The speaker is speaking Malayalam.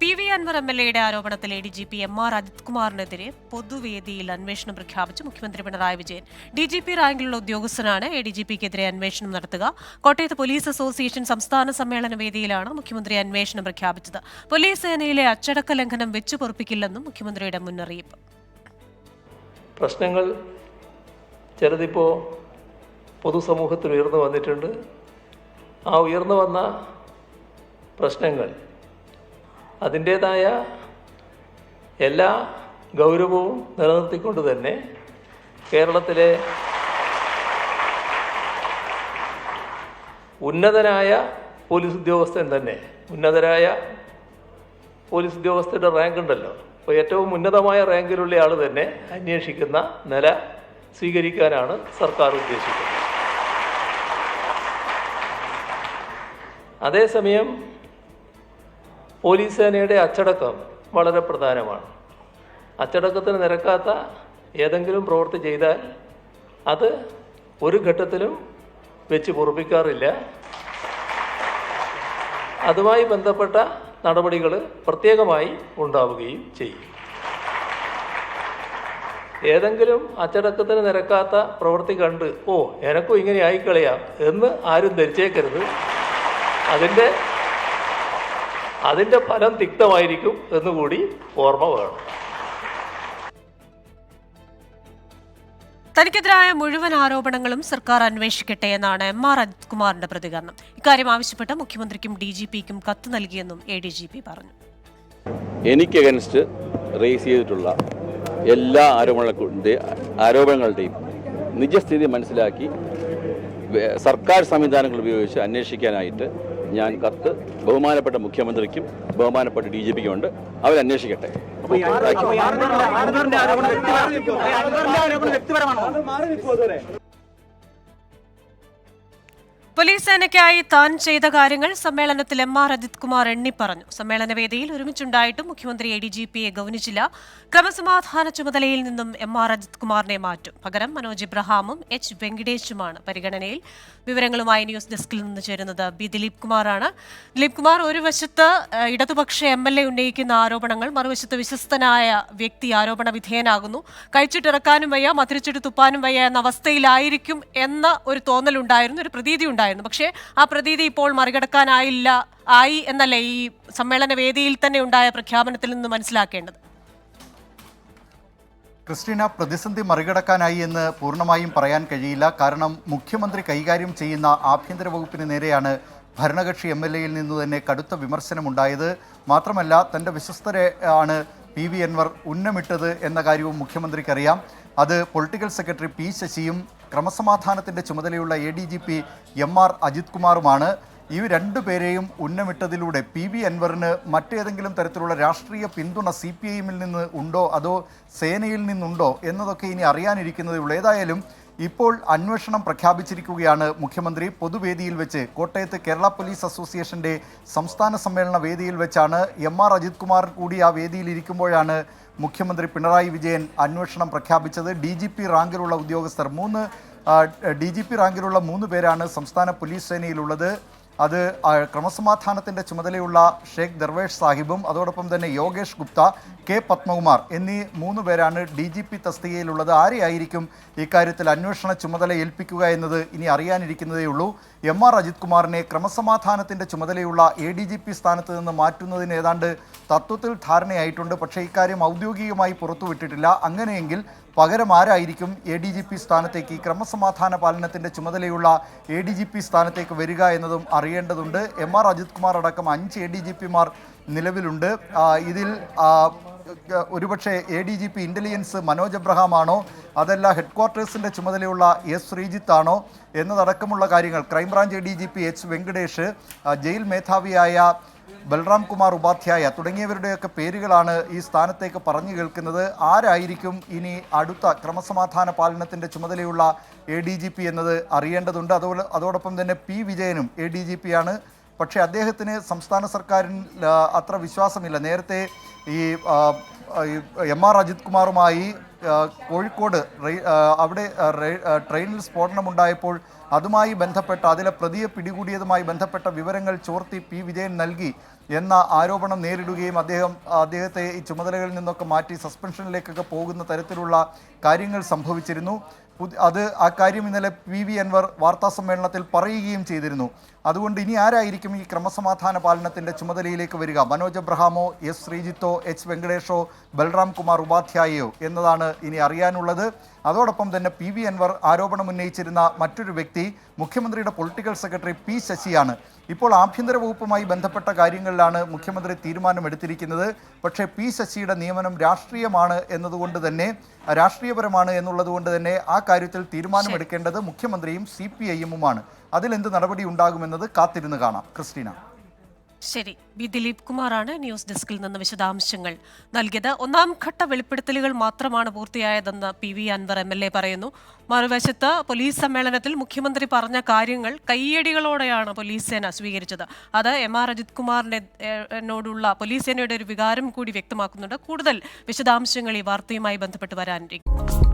പി വി അൻവർ എംഎൽഎയുടെ ആരോപണത്തിൽ എഡിജിപി എം.ആർ. അജിത് കുമാറിനെതിരെ പൊതുവേദിയിൽ അന്വേഷണം പ്രഖ്യാപിച്ചു മുഖ്യമന്ത്രി പിണറായി വിജയൻ. ഡിജിപി റാങ്കിലുള്ള ഉദ്യോഗസ്ഥനാണ് എഡിജിപിക്കെതിരെ അന്വേഷണം നടത്തുക. കോട്ടയത്ത് പോലീസ് അസോസിയേഷൻ സംസ്ഥാന സമ്മേളന വേദിയിലാണ് മുഖ്യമന്ത്രി അന്വേഷണം പ്രഖ്യാപിച്ചത്. പോലീസ് സേനയിലെ അച്ചടക്ക ലംഘനം വെച്ചു പൊറുപ്പിക്കില്ലെന്നും മുഖ്യമന്ത്രിയുടെ മുന്നറിയിപ്പ്. പ്രശ്നങ്ങൾ ചിലതിപ്പോൾ പൊതുസമൂഹത്തിൽ ഉയർന്നു വന്നിട്ടുണ്ട്. ആ ഉയർന്നു വന്ന പ്രശ്നങ്ങൾ അതിൻ്റേതായ എല്ലാ ഗൗരവവും നിലനിർത്തിക്കൊണ്ട് തന്നെ കേരളത്തിലെ ഉന്നതരായ പോലീസ് ഉദ്യോഗസ്ഥരുടെ റാങ്ക് ഉണ്ടല്ലോ. അപ്പോൾ ഏറ്റവും ഉന്നതമായ റാങ്കിലുള്ള ആൾ തന്നെ അന്വേഷിക്കുന്ന നില സ്വീകരിക്കാനാണ് സർക്കാർ ഉദ്ദേശിക്കുന്നത്. അതേസമയം പോലീസ് സേനയുടെ അച്ചടക്കം വളരെ പ്രധാനമാണ്. അച്ചടക്കത്തിന് നിരക്കാത്ത ഏതെങ്കിലും പ്രവൃത്തി ചെയ്താൽ അത് ഒരു ഘട്ടത്തിലും വെച്ച് പൊറുപ്പിക്കാറില്ല. അതുമായി ബന്ധപ്പെട്ട നടപടികൾ പ്രത്യേകമായി ഉണ്ടാവുകയും ചെയ്യും. ഏതെങ്കിലും അച്ചടക്കത്തിന് നിരക്കാത്ത പ്രവൃത്തി കണ്ട് എനക്കും ഇങ്ങനെ ആയിക്കളയാം എന്ന് ആരും ധരിച്ചേക്കരുത്. അതിൻ്റെ ഫലം തിക്തമായിരിക്കും എന്നുകൂടി ഓർമ്മ വേണം. തനിക്കെതിരായ മുഴുവൻ ആരോപണങ്ങളും സർക്കാർ അന്വേഷിക്കട്ടെ എന്നാണ് എം.ആർ. അജിത് കുമാറിന്റെ പ്രതികരണം. ഇക്കാര്യം ആവശ്യപ്പെട്ട് മുഖ്യമന്ത്രിക്കും ഡിജിപിക്കും കത്ത് നൽകിയെന്നും എഡിജിപി പറഞ്ഞു. എനിക്ക് അഗൻസ്റ്റ് റേസ് ചെയ്തിട്ടുള്ള എല്ലാ ആരോപണങ്ങളുടെയും നിജസ്ഥിതി മനസ്സിലാക്കി സർക്കാർ സംവിധാനങ്ങൾ ഉപയോഗിച്ച് അന്വേഷിക്കാനായിട്ട് ഞാൻ കത്ത് ബഹുമാനപ്പെട്ട മുഖ്യമന്ത്രിക്കും ബഹുമാനപ്പെട്ട ഡിജിപിക്കും ഉണ്ട്. അവരന്വേഷിക്കട്ടെ. പോലീസ് സേനയ്ക്കായി താൻ ചെയ്ത കാര്യങ്ങൾ സമ്മേളനത്തിൽ എം.ആർ. അജിത് കുമാർ എണ്ണിപ്പറഞ്ഞു. സമ്മേളന വേദിയിൽ ഒരുമിച്ചുണ്ടായിട്ടും മുഖ്യമന്ത്രി എഡിജിപിയെ ഗൗനിച്ചില്ല. ക്രമസമാധാന ചുമതലയിൽ നിന്നും എം.ആർ. അജിത് കുമാറിനെ മാറ്റും. പകരം മനോജ് എബ്രഹാമും എച്ച് വെങ്കിടേഷുമാണ് പരിഗണനയിൽ. വിവരങ്ങളുമായി ന്യൂസ് ഡെസ്കിൽ നിന്ന് ചേരുന്നത് ബി ദിലീപ് കുമാറാണ്. ദിലീപ് കുമാർ, ഒരു വശത്ത് ഇടതുപക്ഷ എം.എൽ.എ ഉന്നയിക്കുന്ന ആരോപണങ്ങൾ, മറുവശത്ത് വിശ്വസ്തനായ വ്യക്തി ആരോപണ വിധേയനാകുന്നു. കഴിച്ചിട്ടിറക്കാനും വയ്യ, മധുരിച്ചിട്ട് തുപ്പാനും വയ്യ എന്ന അവസ്ഥയിലായിരിക്കും എന്ന ഒരു തോന്നലുണ്ടായിരുന്നു, ഒരു പ്രതീതി ഉണ്ടായിരുന്നു. പക്ഷേ ആ പ്രതീതി ഇപ്പോൾ ആയി എന്നല്ലേ ഈ സമ്മേളന വേദിയിൽ തന്നെ ഉണ്ടായ പ്രഖ്യാപനത്തിൽ നിന്ന് മനസ്സിലാക്കേണ്ടത്? ക്രിസ്റ്റീന, പ്രതിസന്ധി മറികടക്കാനായി എന്ന് പൂർണ്ണമായും പറയാൻ കഴിയില്ല. കാരണം മുഖ്യമന്ത്രി കൈകാര്യം ചെയ്യുന്ന ആഭ്യന്തര വകുപ്പിന് നേരെയാണ് ഭരണകക്ഷി എം.എൽ.എയിൽ നിന്ന് തന്നെ കടുത്ത വിമർശനമുണ്ടായത്. മാത്രമല്ല, തൻ്റെ വിശ്വസ്തരെ ആണ് പി വി അൻവർ ഉന്നമിട്ടത് എന്ന കാര്യവും മുഖ്യമന്ത്രിക്കറിയാം. അത് പൊളിറ്റിക്കൽ സെക്രട്ടറി പി ശശിയും ക്രമസമാധാനത്തിൻ്റെ ചുമതലയുള്ള എഡിജിപി എം.ആർ. അജിത് കുമാറുമാണ്. ഈ രണ്ടുപേരെയും ഉന്നമിട്ടതിലൂടെ പി വി അൻവറിന് മറ്റേതെങ്കിലും തരത്തിലുള്ള രാഷ്ട്രീയ പിന്തുണ CPI-ൽ നിന്ന് ഉണ്ടോ അതോ സേനയിൽ നിന്നുണ്ടോ എന്നതൊക്കെ ഇനി അറിയാനിരിക്കുന്നതേ ഉള്ളൂ. ഏതായാലും ഇപ്പോൾ അന്വേഷണം പ്രഖ്യാപിച്ചിരിക്കുകയാണ് മുഖ്യമന്ത്രി. പൊതുവേദിയിൽ വെച്ച് കോട്ടയത്ത് കേരള പോലീസ് അസോസിയേഷൻ്റെ സംസ്ഥാന സമ്മേളന വേദിയിൽ വെച്ചാണ് എം.ആർ. അജിത് കുമാർ കൂടി ആ വേദിയിൽ ഇരിക്കുമ്പോഴാണ് മുഖ്യമന്ത്രി പിണറായി വിജയൻ അന്വേഷണം പ്രഖ്യാപിച്ചത്. DGP റാങ്കിലുള്ള ഉദ്യോഗസ്ഥർ DGP റാങ്കിലുള്ള 3 പേരാണ് സംസ്ഥാന പോലീസ് സേനയിലുള്ളത്. അത് ക്രമസമാധാനത്തിൻ്റെ ചുമതലയുള്ള ഷേഖ് ദർവേഷ് സാഹിബും അതോടൊപ്പം തന്നെ യോഗേഷ് ഗുപ്ത, കെ പത്മകുമാർ എന്നീ 3 പേരാണ് DGP തസ്തികയിലുള്ളത്. ആരെയായിരിക്കും ഇക്കാര്യത്തിൽ അന്വേഷണ ചുമതല ഏൽപ്പിക്കുക എന്നത് ഇനി അറിയാനിരിക്കുന്നതേ ഉള്ളൂ. എം.ആർ. അജിത് കുമാറിനെ ക്രമസമാധാനത്തിൻ്റെ ചുമതലയുള്ള ADGP സ്ഥാനത്ത് നിന്ന് മാറ്റുന്നതിന് ഏതാണ്ട് തത്വത്തിൽ ധാരണയായിട്ടുണ്ട്. പക്ഷേ ഇക്കാര്യം ഔദ്യോഗികമായി പുറത്തുവിട്ടിട്ടില്ല. അങ്ങനെയെങ്കിൽ പകരം ആരായിരിക്കും ADGP സ്ഥാനത്തേക്ക്, ഈ ക്രമസമാധാന പാലനത്തിൻ്റെ ചുമതലയുള്ള ADGP സ്ഥാനത്തേക്ക് വരിക എന്നതും അറിയേണ്ടതുണ്ട്. എം.ആർ. അജിത് കുമാർ അടക്കം 5 ADGPമാർ നിലവിലുണ്ട്. ഇതിൽ ഒരുപക്ഷെ ADGP ഇൻ്റലിജൻസ് മനോജ് എബ്രഹാം ആണോ, അതല്ല ഹെഡ്ക്വാർട്ടേഴ്സിൻ്റെ ചുമതലയുള്ള S. ശ്രീജിത്ത് ആണോ എന്നതടക്കമുള്ള കാര്യങ്ങൾ crime branch ADGP H. Venkatesh, jail മേധാവിയായ ബൽറാം കുമാർ ഉപാധ്യായ തുടങ്ങിയവരുടെയൊക്കെ പേരുകളാണ് ഈ സ്ഥാനത്തേക്ക് പറഞ്ഞു കേൾക്കുന്നത്. ആരായിരിക്കും ഇനി അടുത്ത ക്രമസമാധാന പാലനത്തിൻ്റെ ചുമതലയുള്ള ADGP എന്നത് അറിയേണ്ടതുണ്ട്. അതോടൊപ്പം തന്നെ P. വിജയനും ADGPയാണ്. പക്ഷേ അദ്ദേഹത്തിന് സംസ്ഥാന സർക്കാരിൽ അത്ര വിശ്വാസമില്ല. നേരത്തെ ഈ എം ആർ അജിത് കുമാറുമായി കോഴിക്കോട് അവിടെ ട്രെയിനിൽ സ്ഫോടനമുണ്ടായപ്പോൾ അതുമായി ബന്ധപ്പെട്ട അതിലെ പ്രതിയെ പിടികൂടിയതുമായി ബന്ധപ്പെട്ട വിവരങ്ങൾ ചോർത്തി പി വിജയൻ നൽകി എന്ന ആരോപണം നേരിടുകയും അദ്ദേഹത്തെ ഈ ചുമതലകളിൽ നിന്നൊക്കെ മാറ്റി സസ്പെൻഷനിലേക്കൊക്കെ പോകുന്ന തരത്തിലുള്ള കാര്യങ്ങൾ സംഭവിച്ചിരുന്നു. ആ കാര്യം ഇന്നലെ പി വി അൻവർ വാർത്താസമ്മേളനത്തിൽ പറയുകയും ചെയ്തിരുന്നു. അതുകൊണ്ട് ഇനി ആരായിരിക്കും ഈ ക്രമസമാധാന പാലനത്തിൻ്റെ ചുമതലയിലേക്ക് വരിക? മനോജ് എബ്രഹാമോ, എസ് ശ്രീജിത്തോ, എച്ച് വെങ്കടേഷോ, ബൽറാം കുമാർ ഉപാധ്യായയോ എന്നതാണ് ഇനി അറിയാനുള്ളത്. അതോടൊപ്പം തന്നെ പി വി അൻവർ ആരോപണം ഉന്നയിച്ചിരുന്ന മറ്റൊരു വ്യക്തി മുഖ്യമന്ത്രിയുടെ പൊളിറ്റിക്കൽ സെക്രട്ടറി പി ശശിയാണ്. ഇപ്പോൾ ആഭ്യന്തര വകുപ്പുമായി ബന്ധപ്പെട്ട കാര്യങ്ങളിലാണ് മുഖ്യമന്ത്രി തീരുമാനമെടുത്തിരിക്കുന്നത്. പക്ഷേ പി ശശിയുടെ നിയമനം രാഷ്ട്രീയപരമാണ് എന്നുള്ളത് കൊണ്ട് തന്നെ ആ കാര്യത്തിൽ തീരുമാനമെടുക്കേണ്ടത് മുഖ്യമന്ത്രിയും CPIM-ഉമാണ്. അതിലെന്ത് നടപടി ഉണ്ടാകുമെന്നത് കാത്തിരുന്ന് കാണാം. ക്രിസ്റ്റീന. ശരി, ബി ദിലീപ് കുമാറാണ് ന്യൂസ് ഡെസ്കിൽ നിന്ന് വിശദാംശങ്ങൾ നൽകിയത്. ഒന്നാം ഘട്ട വെളിപ്പെടുത്തലുകൾ മാത്രമാണ് പൂർത്തിയായതെന്ന് PV അൻവർ MLA പറയുന്നു. മറുവശത്ത് പോലീസ് സമ്മേളനത്തിൽ മുഖ്യമന്ത്രി പറഞ്ഞ കാര്യങ്ങൾ കയ്യടികളോടെയാണ് പോലീസ് സേന സ്വീകരിച്ചത്. അത് MR അജിത് കുമാറിനോടുള്ള പോലീസ് സേനയുടെ ഒരു വികാരം കൂടി വ്യക്തമാക്കുന്നുണ്ട്. കൂടുതൽ വിശദാംശങ്ങൾ ഈ വാർത്തയുമായി ബന്ധപ്പെട്ട് വരാനിരിക്കും.